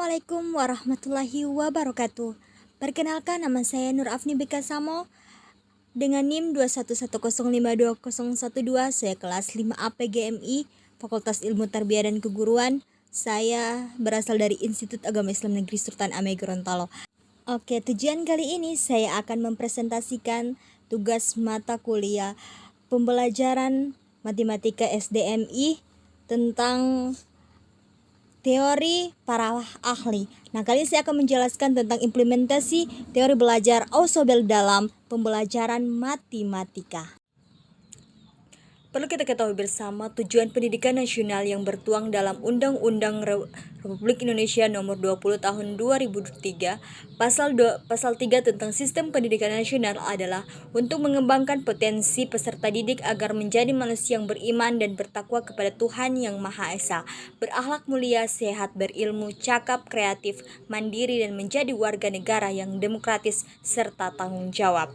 Assalamualaikum warahmatullahi wabarakatuh. Perkenalkan, nama saya Nur Afni Bekasamo dengan NIM 211052012. Saya kelas 5A PGMI, Fakultas Ilmu Tarbiyah dan Keguruan. Saya berasal dari Institut Agama Islam Negeri Sultan Amir Gorontalo. Oke, tujuan kali ini saya akan mempresentasikan tugas mata kuliah pembelajaran matematika SDMI tentang teori para ahli. Nah, kali ini saya akan menjelaskan tentang implementasi teori belajar Ausubel dalam pembelajaran matematika. Perlu kita ketahui bersama tujuan pendidikan nasional yang bertuang dalam Undang-Undang Republik Indonesia Nomor 20 Tahun 2003 Pasal 3 tentang Sistem Pendidikan Nasional adalah untuk mengembangkan potensi peserta didik agar menjadi manusia yang beriman dan bertakwa kepada Tuhan Yang Maha Esa, berakhlak mulia, sehat, berilmu, cakap, kreatif, mandiri, dan menjadi warga negara yang demokratis serta tanggung jawab.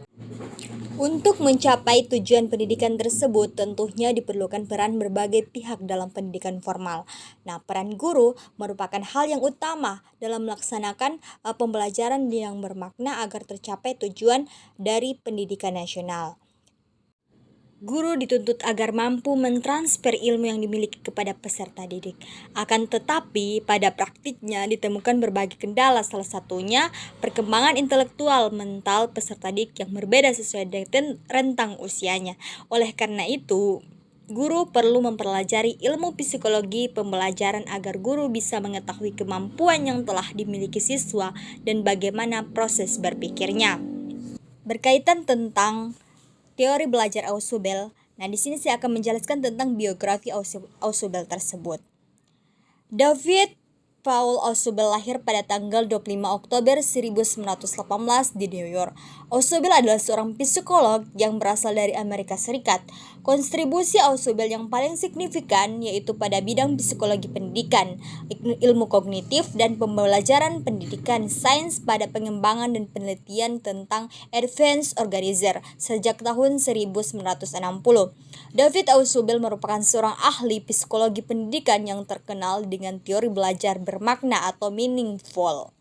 Untuk mencapai tujuan pendidikan tersebut, tentunya diperlukan peran berbagai pihak dalam pendidikan formal. Nah, peran guru merupakan hal yang utama dalam melaksanakan pembelajaran yang bermakna agar tercapai tujuan dari pendidikan nasional. Guru dituntut agar mampu mentransfer ilmu yang dimiliki kepada peserta didik. Akan tetapi, pada praktiknya ditemukan berbagai kendala, salah satunya perkembangan intelektual mental peserta didik yang berbeda sesuai dengan rentang usianya. Oleh karena itu, guru perlu mempelajari ilmu psikologi pembelajaran agar guru bisa mengetahui kemampuan yang telah dimiliki siswa dan bagaimana proses berpikirnya. Berkaitan tentang teori belajar Ausubel. Nah, di sini saya akan menjelaskan tentang biografi Ausubel tersebut. David Paul Ausubel lahir pada tanggal 25 Oktober 1918 di New York. Ausubel adalah seorang psikolog yang berasal dari Amerika Serikat. Kontribusi Ausubel yang paling signifikan yaitu pada bidang psikologi pendidikan, ilmu kognitif, dan pembelajaran pendidikan sains pada pengembangan dan penelitian tentang Advanced Organizer sejak tahun 1960. David Ausubel merupakan seorang ahli psikologi pendidikan yang terkenal dengan teori belajar bermakna atau meaningful.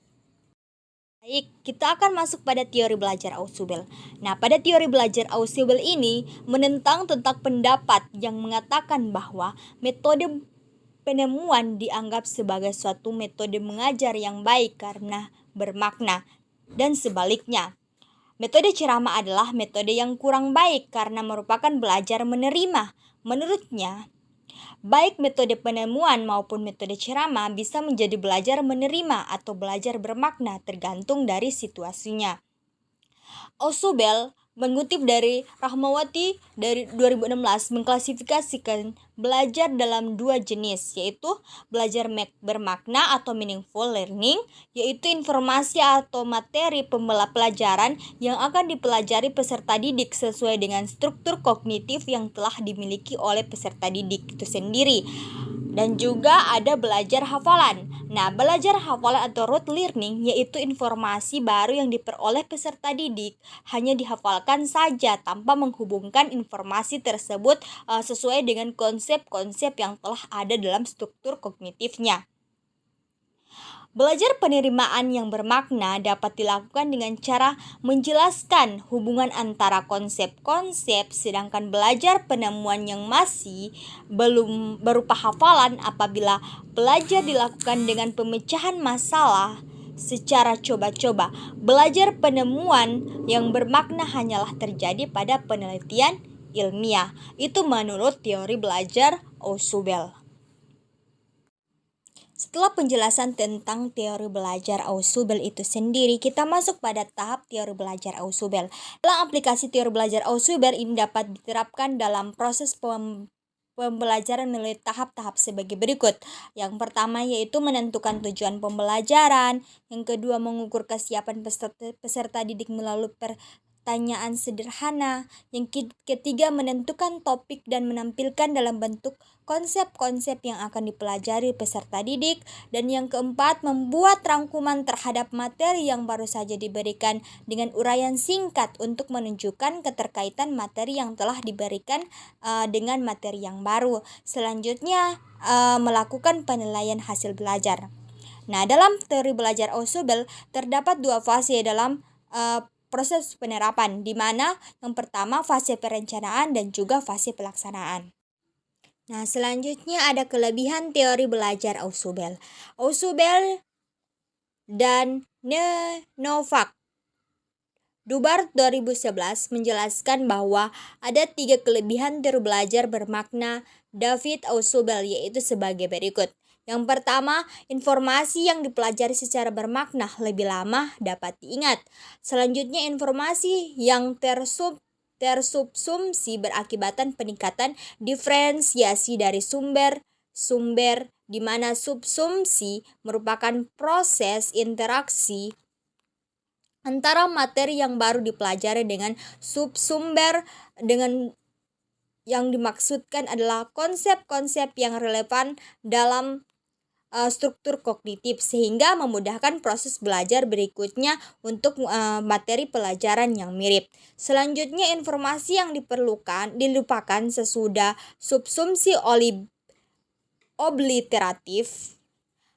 Baik, kita akan masuk pada teori belajar Ausubel. Nah, pada teori belajar Ausubel ini menentang tentang pendapat yang mengatakan bahwa metode penemuan dianggap sebagai suatu metode mengajar yang baik karena bermakna, dan sebaliknya. Metode ceramah adalah metode yang kurang baik karena merupakan belajar menerima. Menurutnya, baik metode penemuan maupun metode ceramah bisa menjadi belajar menerima atau belajar bermakna tergantung dari situasinya. Ausubel mengutip dari Rahmawati dari 2016 mengklasifikasikan belajar dalam dua jenis, yaitu belajar bermakna atau meaningful learning, yaitu informasi atau materi pelajaran yang akan dipelajari peserta didik sesuai dengan struktur kognitif yang telah dimiliki oleh peserta didik itu sendiri. Dan juga ada belajar hafalan. Nah, belajar hafalan atau rote learning yaitu informasi baru yang diperoleh peserta didik hanya dihafalkan saja tanpa menghubungkan informasi tersebut sesuai dengan konsep-konsep yang telah ada dalam struktur kognitifnya. Belajar penerimaan yang bermakna dapat dilakukan dengan cara menjelaskan hubungan antara konsep-konsep, sedangkan belajar penemuan yang masih belum berupa hafalan apabila belajar dilakukan dengan pemecahan masalah secara coba-coba. Belajar penemuan yang bermakna hanyalah terjadi pada penelitian ilmiah. Itu menurut teori belajar Ausubel. Setelah penjelasan tentang teori belajar Ausubel itu sendiri, kita masuk pada tahap teori belajar Ausubel. Dalam aplikasi teori belajar Ausubel ini dapat diterapkan dalam proses pembelajaran melalui tahap-tahap sebagai berikut. Yang pertama yaitu menentukan tujuan pembelajaran, yang kedua mengukur kesiapan peserta didik melalui pertanyaan sederhana, yang ketiga menentukan topik dan menampilkan dalam bentuk konsep-konsep yang akan dipelajari peserta didik, dan yang keempat membuat rangkuman terhadap materi yang baru saja diberikan dengan uraian singkat untuk menunjukkan keterkaitan materi yang telah diberikan dengan materi yang baru. Selanjutnya melakukan penilaian hasil belajar. Nah, dalam teori belajar Ausubel terdapat dua fase dalam proses penerapan, di mana yang pertama fase perencanaan dan juga fase pelaksanaan. Nah, selanjutnya ada kelebihan teori belajar Ausubel. Ausubel dan Novak Dubar 2011 menjelaskan bahwa ada 3 kelebihan teori belajar bermakna David Ausubel, yaitu sebagai berikut. Yang pertama, informasi yang dipelajari secara bermakna lebih lama dapat diingat. Selanjutnya, informasi yang tersubsumsi berakibatkan peningkatan diferensiasi dari sumber-sumber, di mana subsumsi merupakan proses interaksi antara materi yang baru dipelajari dengan subsumber, dengan yang dimaksudkan adalah konsep-konsep yang relevan dalam struktur kognitif, sehingga memudahkan proses belajar berikutnya untuk materi pelajaran yang mirip. Selanjutnya, informasi yang dilupakan sesudah subsumsi obliteratif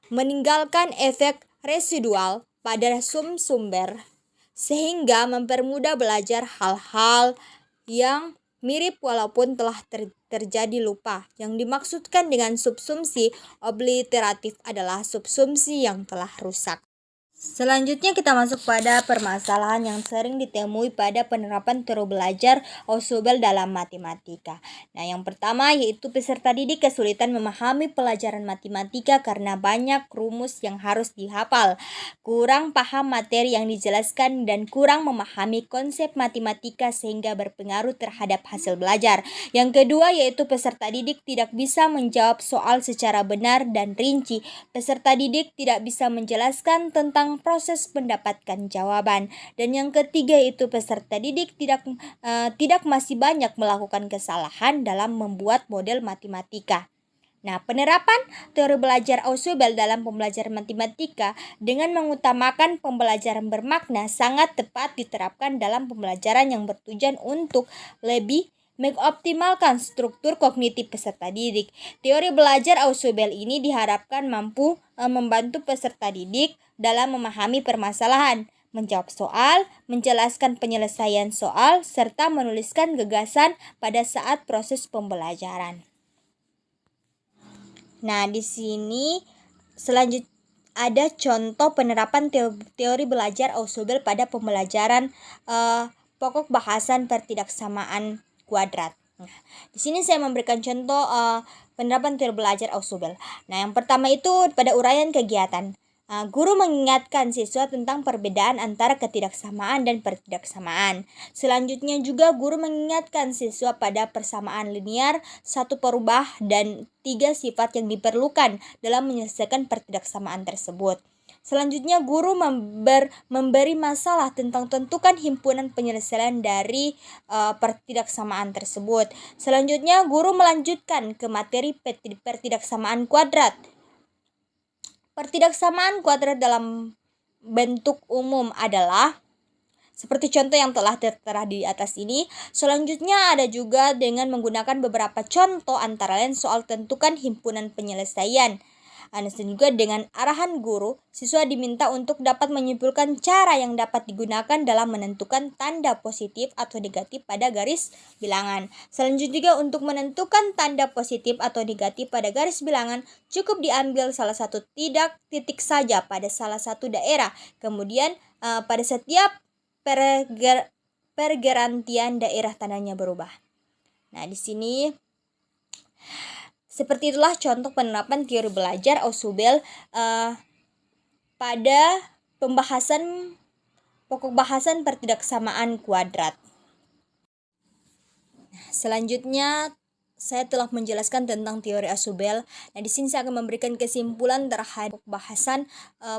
meninggalkan efek residual pada sumber, sehingga mempermudah belajar hal-hal yang mirip walaupun telah terjadi lupa. Yang dimaksudkan dengan subsumsi obliteratif adalah subsumsi yang telah rusak. Selanjutnya kita masuk pada permasalahan yang sering ditemui pada penerapan teori belajar Ausubel dalam matematika. Nah, yang pertama yaitu peserta didik kesulitan memahami pelajaran matematika karena banyak rumus yang harus dihafal, kurang paham materi yang dijelaskan, dan kurang memahami konsep matematika sehingga berpengaruh terhadap hasil belajar. Yang kedua yaitu peserta didik tidak bisa menjawab soal secara benar dan rinci. Peserta didik tidak bisa menjelaskan tentang proses mendapatkan jawaban. Dan yang ketiga itu peserta didik tidak masih banyak melakukan kesalahan dalam membuat model matematika. Nah, penerapan teori belajar Ausubel dalam pembelajaran matematika dengan mengutamakan pembelajaran bermakna sangat tepat diterapkan dalam pembelajaran yang bertujuan untuk lebih mengoptimalkan struktur kognitif peserta didik. Teori belajar Ausubel ini diharapkan mampu membantu peserta didik dalam memahami permasalahan, menjawab soal, menjelaskan penyelesaian soal, serta menuliskan gagasan pada saat proses pembelajaran. Nah, di sini selanjutnya ada contoh penerapan teori belajar Ausubel pada pembelajaran pokok bahasan pertidaksamaan kuadrat. Nah, di sini saya memberikan contoh penerapan teori belajar Ausubel. Nah, yang pertama itu pada uraian kegiatan. Guru mengingatkan siswa tentang perbedaan antara ketidaksamaan dan pertidaksamaan. Selanjutnya juga guru mengingatkan siswa pada persamaan linear, satu perubah, dan 3 sifat yang diperlukan dalam menyelesaikan pertidaksamaan tersebut. Selanjutnya guru memberi masalah tentang tentukan himpunan penyelesaian dari pertidaksamaan tersebut. Selanjutnya guru melanjutkan ke materi pertidaksamaan kuadrat. Pertidaksamaan kuadrat dalam bentuk umum adalah seperti contoh yang telah tertera di atas ini. Selanjutnya ada juga dengan menggunakan beberapa contoh antara lain soal tentukan himpunan penyelesaian. Dan juga dengan arahan guru, siswa diminta untuk dapat menyimpulkan cara yang dapat digunakan dalam menentukan tanda positif atau negatif pada garis bilangan. Selanjutnya juga untuk menentukan tanda positif atau negatif pada garis bilangan, cukup diambil salah satu titik saja pada salah satu daerah. Kemudian pada setiap pergerantian daerah tandanya berubah. Nah, di sini seperti itulah contoh penerapan teori belajar Ausubel pada pokok bahasan pertidaksamaan kuadrat. Selanjutnya saya telah menjelaskan tentang teori Ausubel. Nah, di sini saya akan memberikan kesimpulan terhadap bahasan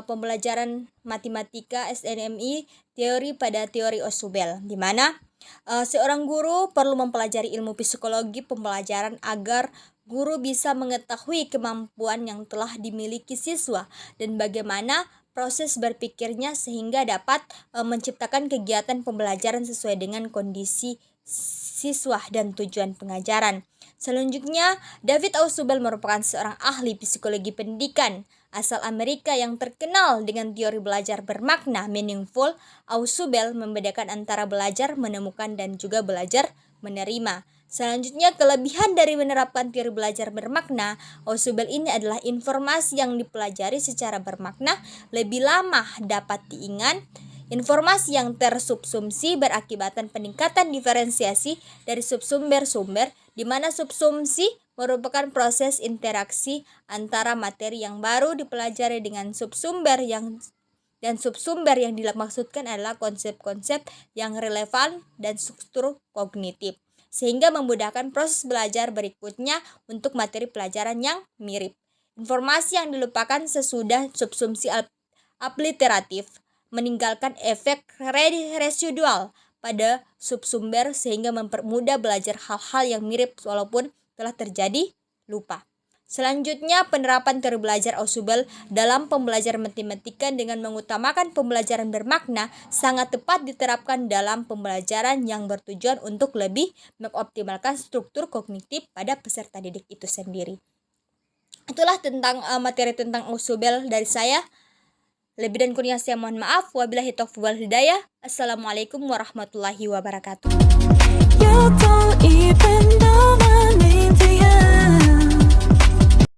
pembelajaran matematika SNMI teori pada teori Ausubel, di mana seorang guru perlu mempelajari ilmu psikologi pembelajaran agar guru bisa mengetahui kemampuan yang telah dimiliki siswa dan bagaimana proses berpikirnya sehingga dapat menciptakan kegiatan pembelajaran sesuai dengan kondisi siswa dan tujuan pengajaran. Selanjutnya, David Ausubel merupakan seorang ahli psikologi pendidikan asal Amerika yang terkenal dengan teori belajar bermakna meaningful. Ausubel membedakan antara belajar menemukan dan juga belajar menerima. Selanjutnya, kelebihan dari menerapkan teori belajar bermakna Ausubel ini adalah informasi yang dipelajari secara bermakna lebih lama dapat diingat. Informasi yang tersubsumsi berakibatkan peningkatan diferensiasi dari subsumber-sumber, di mana subsumsi merupakan proses interaksi antara materi yang baru dipelajari dengan subsumber dan subsumber yang dimaksudkan adalah konsep-konsep yang relevan dan struktur kognitif, sehingga memudahkan proses belajar berikutnya untuk materi pelajaran yang mirip. Informasi yang dilupakan sesudah subsumsi apliteratif meninggalkan efek residual pada subsumber sehingga mempermudah belajar hal-hal yang mirip walaupun telah terjadi lupa. Selanjutnya, penerapan teori belajar Ausubel dalam pembelajaran matematika dengan mengutamakan pembelajaran bermakna sangat tepat diterapkan dalam pembelajaran yang bertujuan untuk lebih mengoptimalkan struktur kognitif pada peserta didik itu sendiri. Itulah tentang materi tentang Ausubel dari saya. Lebih dan kurangnya saya mohon maaf. Wabillahi taufiq wal hidayah. Assalamualaikum warahmatullahi wabarakatuh.